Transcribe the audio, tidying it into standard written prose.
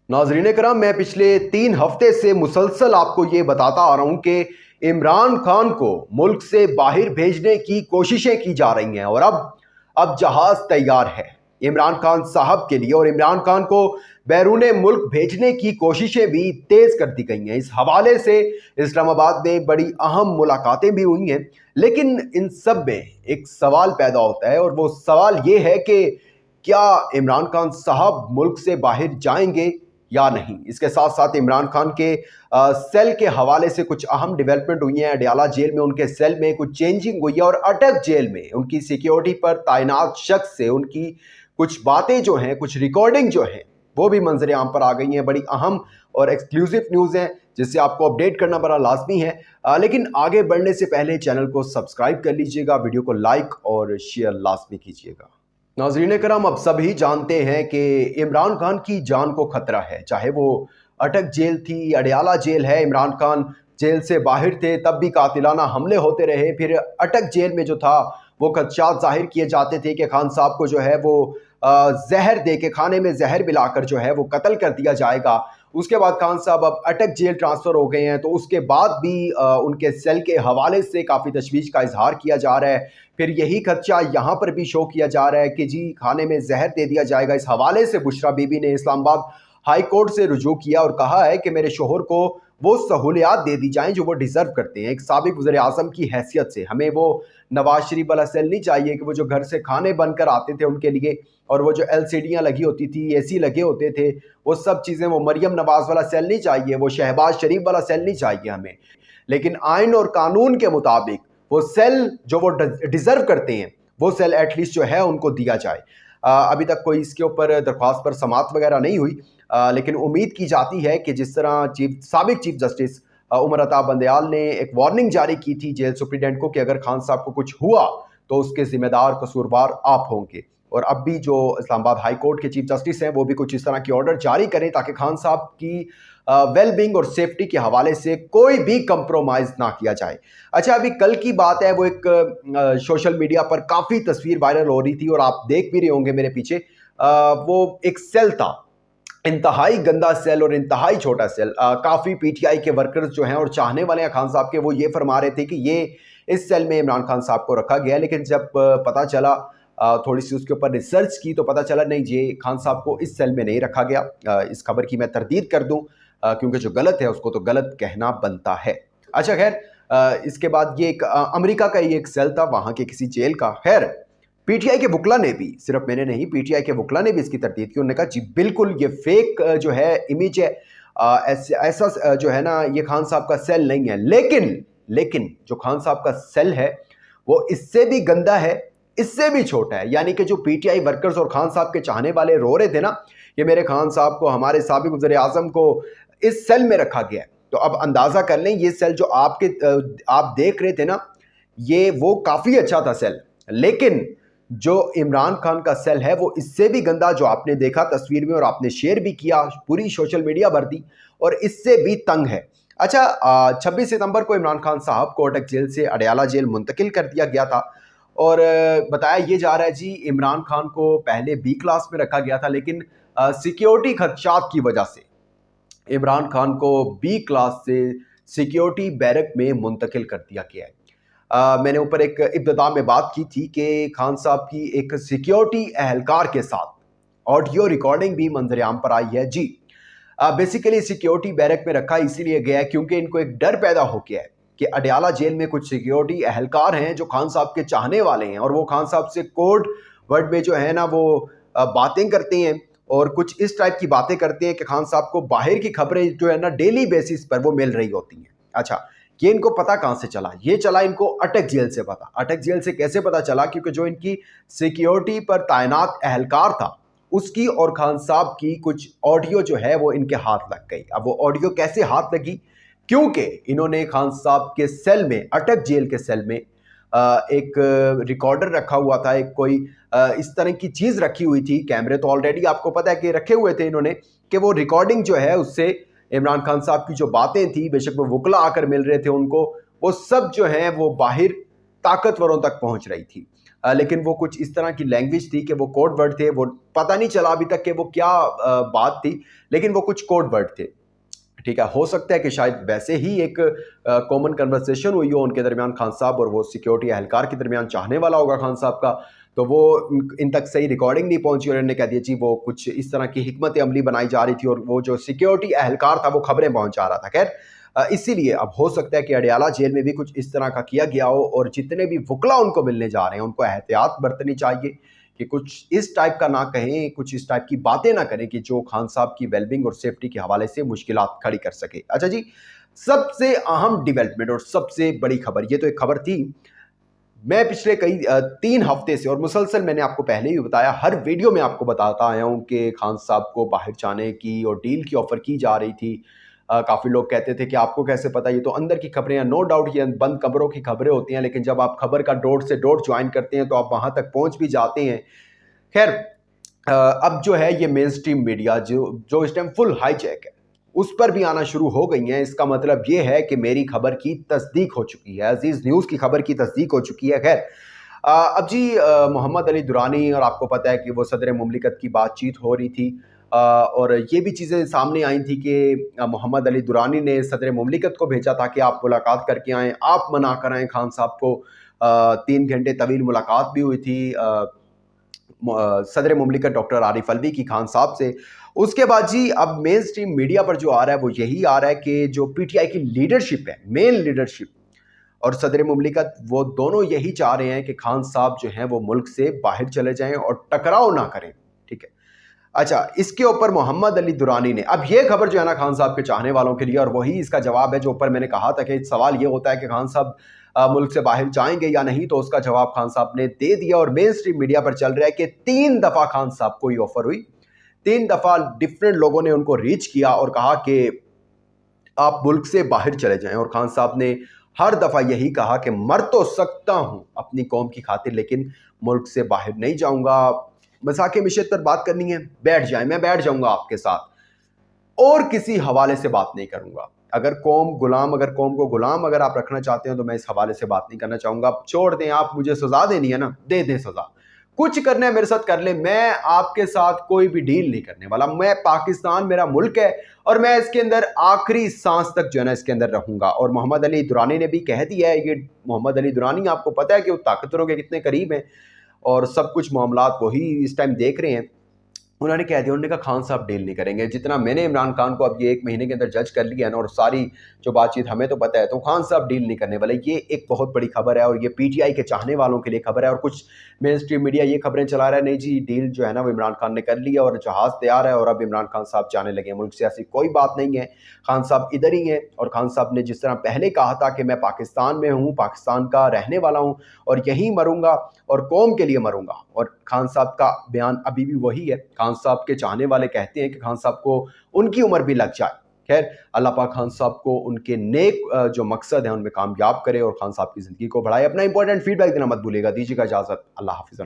नाजरीन कराम, मैं पिछले 3 हफ्ते से मुसलसल आपको ये बताता आ रहा हूं कि इमरान खान को मुल्क से बाहर भेजने की कोशिशें की जा रही हैं और अब जहाज तैयार है इमरान खान साहब के लिए और इमरान खान को बैरून मुल्क भेजने की कोशिशें भी तेज कर दी गई हैं। इस हवाले से इस्लामाबाद में बड़ी अहम मुलाकातें भी हुई हैं, लेकिन इन सब में एक सवाल पैदा होता है और वो सवाल ये है कि क्या इमरान खान साहब मुल्क से बाहर जाएंगे या नहीं। इसके साथ साथ इमरान खान के सेल के हवाले से कुछ अहम डेवलपमेंट हुई हैं। अडयाला जेल में उनके सेल में कुछ चेंजिंग हुई है और अटक जेल में उनकी सिक्योरिटी पर तैनात शख्स से उनकी कुछ बातें जो हैं, कुछ रिकॉर्डिंग जो हैं, वो भी मंजर आम पर आ गई हैं। बड़ी अहम और एक्सक्लूसिव न्यूज़ हैं जिससे आपको अपडेट करना बड़ा लाजमी है। लेकिन आगे बढ़ने से पहले चैनल को सब्सक्राइब कर लीजिएगा, वीडियो को लाइक और शेयर लाजमी कीजिएगा। नाज़रीन करम, अब सभी जानते हैं कि इमरान खान की जान को खतरा है। चाहे वो अटक जेल थी, अडयाला जेल है, इमरान खान जेल से बाहर थे तब भी कातिलाना हमले होते रहे। फिर अटक जेल में जो था वो खदशात जाहिर किए जाते थे कि खान साहब को जो है वो जहर दे के, खाने में जहर मिलाकर जो है वो कत्ल कर दिया जाएगा। उसके बाद खान साहब अब अटक जेल ट्रांसफ़र हो गए हैं, तो उसके बाद भी उनके सेल के हवाले से काफ़ी तशवीश का इजहार किया जा रहा है। फिर यही खदशा यहाँ पर भी शो किया जा रहा है कि जी खाने में जहर दे दिया जाएगा। इस हवाले से बुशरा बीबी ने इस्लामाबाद हाई कोर्ट से रुजू किया और कहा है कि मेरे शोहर को वो सहूलियात दे दी जाएं जो वो डिज़र्व करते हैं। एक साबिक वज़ीर आज़म की हैसियत से हमें वो नवाज शरीफ वाला सेल नहीं चाहिए कि वो जो घर से खाने बनकर आते थे उनके लिए, और वो जो LCDयाँ लगी होती थी, AC लगे होते थे, वो सब चीज़ें, वो मरियम नवाज वाला सेल नहीं चाहिए, वो शहबाज शरीफ वाला सेल नहीं चाहिए हमें। लेकिन आइन और कानून के मुताबिक वो सेल जो वो डिज़र्व करते हैं, वो सेल एटलीस्ट जो है उनको दिया जाए। अभी तक कोई इसके ऊपर दरख्वास्त पर समाअत वगैरह नहीं हुई, लेकिन उम्मीद की जाती है कि जिस तरह साबिक चीफ जस्टिस उमर अता बंदयाल ने एक वार्निंग जारी की थी जेल सुप्रीडेंट को कि अगर खान साहब को कुछ हुआ तो उसके जिम्मेदार कसूरवार आप होंगे, और अब भी जो इस्लामाबाद हाई कोर्ट के चीफ जस्टिस हैं वो भी कुछ इस तरह की ऑर्डर जारी करें ताकि खान साहब की वेल बींग और सेफ्टी के हवाले से कोई भी कंप्रोमाइज़ ना किया जाए। अच्छा, अभी कल की बात है, वो एक सोशल मीडिया पर काफ़ी तस्वीर वायरल हो रही थी और आप देख भी रहे होंगे मेरे पीछे। वो एक सेल था, इंतहाई गंदा सेल और इंतहाई छोटा सेल। काफ़ी PTI के वर्कर्स जो हैं और चाहने वाले हैं खान साहब के, वो ये फरमा रहे थे कि ये इस सेल में इमरान खान साहब को रखा गया है। लेकिन जब पता चला, थोड़ी सी उसके ऊपर रिसर्च की, तो पता चला नहीं, ये खान साहब को इस सेल में नहीं रखा गया। इस खबर की मैं तरदीद कर दूं, क्योंकि जो गलत है उसको तो गलत कहना बनता है। अच्छा खैर, इसके बाद ये एक अमेरिका का ही एक सेल था, वहाँ के किसी जेल का। खैर, PTI के वकला ने भी, सिर्फ मैंने नहीं, PTI के वकला ने भी इसकी तरदीद की। उन्होंने कहा जी बिल्कुल ये फेक जो है इमेज है, ऐसा जो है ना, ये खान साहब का सेल नहीं है। लेकिन जो खान साहब का सेल है वो इससे भी गंदा है, इससे भी छोटा है। यानी कि जो PTI वर्कर्स और खान साहब के चाहने वाले रो रहे थे ना, ये मेरे खान साहब को, हमारे साबिक वज़ीर आज़म को इस सेल में रखा गया है, तो अब अंदाज़ा कर लें ये सेल जो आप देख रहे थे ना, ये वो काफ़ी अच्छा था सेल। लेकिन जो इमरान खान का सेल है वो इससे भी गंदा, जो आपने देखा तस्वीर में और आपने शेयर भी किया, पूरी सोशल मीडिया भर दी, और इससे भी तंग है। अच्छा, 26 सितंबर को इमरान खान साहब को अटक जेल से अडयाला जेल मुंतकिल कर दिया गया था और बताया ये जा रहा है जी इमरान खान को पहले B क्लास में रखा गया था, लेकिन सिक्योरिटी खदशात की वजह से इमरान खान को B क्लास से सिक्योरिटी बैरक में मुंतकिल कर दिया गया है। मैंने ऊपर एक इब्तिदा में बात की थी कि खान साहब की एक सिक्योरिटी एहलकार के साथ ऑडियो रिकॉर्डिंग भी मंजर आम पर आई है जी। बेसिकली सिक्योरिटी बैरक में रखा इसीलिए गया है क्योंकि इनको एक डर पैदा हो गया है कि अडयाला जेल में कुछ सिक्योरिटी एहलकार हैं जो खान साहब के चाहने वाले हैं और वो खान साहब से कोड वर्ड में जो है ना वो बातें करते हैं और कुछ इस टाइप की बातें करते हैं कि खान साहब को बाहर की खबरें जो है ना डेली बेसिस पर वो मिल रही होती हैं। अच्छा, ये इनको पता कहाँ से चला? ये चला इनको अटक जेल से पता। अटक जेल से कैसे पता चला? क्योंकि जो इनकी सिक्योरिटी पर तैनात एहलकार था उसकी और खान साहब की कुछ ऑडियो जो है वो इनके हाथ लग गई। अब वो ऑडियो कैसे हाथ लगी? क्योंकि इन्होंने खान साहब के सेल में, अटक जेल के सेल में एक रिकॉर्डर रखा हुआ था, एक कोई इस तरह की चीज़ रखी हुई थी। कैमरे तो ऑलरेडी आपको पता है कि रखे हुए थे इन्होंने, कि वो रिकॉर्डिंग जो है उससे इमरान खान साहब की जो बातें थी, बेशक वो वकला आकर मिल रहे थे उनको, वो सब जो हैं वो बाहर ताकतवरों तक पहुंच रही थी। लेकिन वो कुछ इस तरह की लैंग्वेज थी कि वो कोड वर्ड थे, वो पता नहीं चला अभी तक कि वो क्या बात थी, लेकिन वो कुछ कोड वर्ड थे। ठीक है, हो सकता है कि शायद वैसे ही एक कॉमन कन्वर्सेशन हुई हो उनके दरमियान, खान साहब और वो सिक्योरिटी एहलकार के दरमियान, चाहने वाला होगा खान साहब का, तो वो इन तक सही रिकॉर्डिंग नहीं पहुंची और इन्होंने कह दिया जी वो कुछ इस तरह की हिकमत अमली बनाई जा रही थी और वो जो सिक्योरिटी एहलकार था वो खबरें पहुंचा रहा था। खैर, इसीलिए अब हो सकता है कि अडयाला जेल में भी कुछ इस तरह का किया गया हो और जितने भी वकला उनको मिलने जा रहे हैं उनको एहतियात बरतनी चाहिए कि कुछ इस टाइप का ना कहें, कुछ इस टाइप की बातें ना करें कि जो खान साहब की वेलबिंग और सेफ्टी के हवाले से मुश्किलात खड़ी कर सके। अच्छा जी, सबसे अहम डेवलपमेंट और सबसे बड़ी खबर, ये तो एक खबर थी, मैं पिछले कई 3 हफ्ते से और मुसलसल मैंने आपको पहले भी बताया, हर वीडियो में आपको बताता आया हूं कि खान साहब को बाहर जाने की और डील की ऑफर की जा रही थी। काफ़ी लोग कहते थे कि आपको कैसे पता, ये तो अंदर की खबरें हैं। नो डाउट ये बंद कमरों की खबरें होती हैं, लेकिन जब आप खबर का डोर से डोर ज्वाइन करते हैं तो आप वहां तक पहुंच भी जाते हैं। खैर, अब जो है ये मेन स्ट्रीम मीडिया जो इस टाइम फुल हाईजैक है, उस पर भी आना शुरू हो गई हैं। इसका मतलब ये है कि मेरी खबर की तस्दीक हो चुकी है, अजीज न्यूज़ की खबर की तस्दीक हो चुकी है। खैर, अब जी मोहम्मद अली दुरानी, और आपको पता है कि वो सदर मुमलिकत की बातचीत हो रही थी, और ये भी चीज़ें सामने आई थी कि मोहम्मद अली दुरानी ने सदर मुमलिकत को भेजा था कि आप मुलाकात करके आएँ, आप मना कर आएँ खान साहब को। 3 घंटे तवील मुलाकात भी हुई थी सदर मुमलिकत डॉक्टर आरिफ अलवी की खान साहब से। उसके बाद जी अब मेन स्ट्रीम मीडिया पर जो आ रहा है वो यही आ रहा है कि जो पीटीआई की लीडरशिप है, मेन लीडरशिप और सदर मुमलिकत, वो दोनों यही चाह रहे हैं कि खान साहब जो हैं वो मुल्क से बाहर चले जाएं और टकराव ना करें। ठीक है, अच्छा, इसके ऊपर मोहम्मद अली दुरानी ने, अब ये खबर जो है ना खान साहब के चाहने वालों के लिए, और वही इसका जवाब है जो ऊपर मैंने कहा था कि सवाल ये होता है कि खान साहब मुल्क से बाहर जाएंगे या नहीं, तो उसका जवाब खान साहब ने दे दिया और मेन स्ट्रीम मीडिया पर चल रहा है कि 3 दफा खान साहब को ये ऑफर हुई, 3 दफा डिफरेंट लोगों ने उनको रीच किया और कहा कि आप मुल्क से बाहर चले जाएं, और खान साहब ने हर दफा यही कहा कि मर तो सकता हूं अपनी कौम की खातिर, लेकिन मुल्क से बाहर नहीं जाऊंगा। मजाक मिशत पर बात करनी है, बैठ जाए, मैं बैठ जाऊंगा आपके साथ, और किसी हवाले से बात नहीं करूंगा। अगर कौम को गुलाम अगर आप रखना चाहते हैं तो मैं इस हवाले से बात नहीं करना चाहूंगा। आप छोड़ दें, आप मुझे सजा देनी है ना, दे दें सजा, कुछ करना है मेरे साथ कर ले, मैं आपके साथ कोई भी डील नहीं करने वाला। मैं, पाकिस्तान मेरा मुल्क है और मैं इसके अंदर आखिरी सांस तक जो है ना इसके अंदर रहूंगा। और मोहम्मद अली दुरानी ने भी कह दिया है, ये मोहम्मद अली दुरानी आपको पता है कि वो ताकतवरों के कितने करीब हैं और सब कुछ मामलात वही इस टाइम देख रहे हैं। उन्होंने कह दिया, उन्होंने कहा खान साहब डील नहीं करेंगे। जितना मैंने इमरान खान को अब ये 1 महीने के अंदर जज कर लिया है ना, और सारी जो बातचीत हमें तो पता है, तो खान साहब डील नहीं करने वाले। ये एक बहुत बड़ी खबर है और ये पीटीआई के चाहने वालों के लिए खबर है। और कुछ मेन स्ट्रीम मीडिया ये खबरें चला रहा है, नहीं जी डील जो है ना वो इमरान खान ने कर लिया और जहाज़ तैयार है और अब इमरान खान साहब जाने लगे हैं मुल्क से। ऐसी कोई बात नहीं है, खान साहब इधर ही हैं। और खान साहब ने जिस तरह पहले कहा था कि मैं पाकिस्तान में हूँ, पाकिस्तान का रहने वाला हूँ और यहीं मरूंगा और कौम के लिए मरूंगा, और खान साहब का बयान अभी भी वही है। खान साहब के चाहने वाले कहते हैं कि खान साहब को उनकी उम्र भी लग जाए। खैर, अल्लाह पाक खान साहब को उनके नेक जो मकसद है उनमें कामयाब करे और खान साहब की ज़िंदगी को बढ़ाए। अपना इंपॉर्टेंट फीडबैक देना मत भूलिएगा। दीजिएगा इजाज़त, अल्लाह हाफिज़।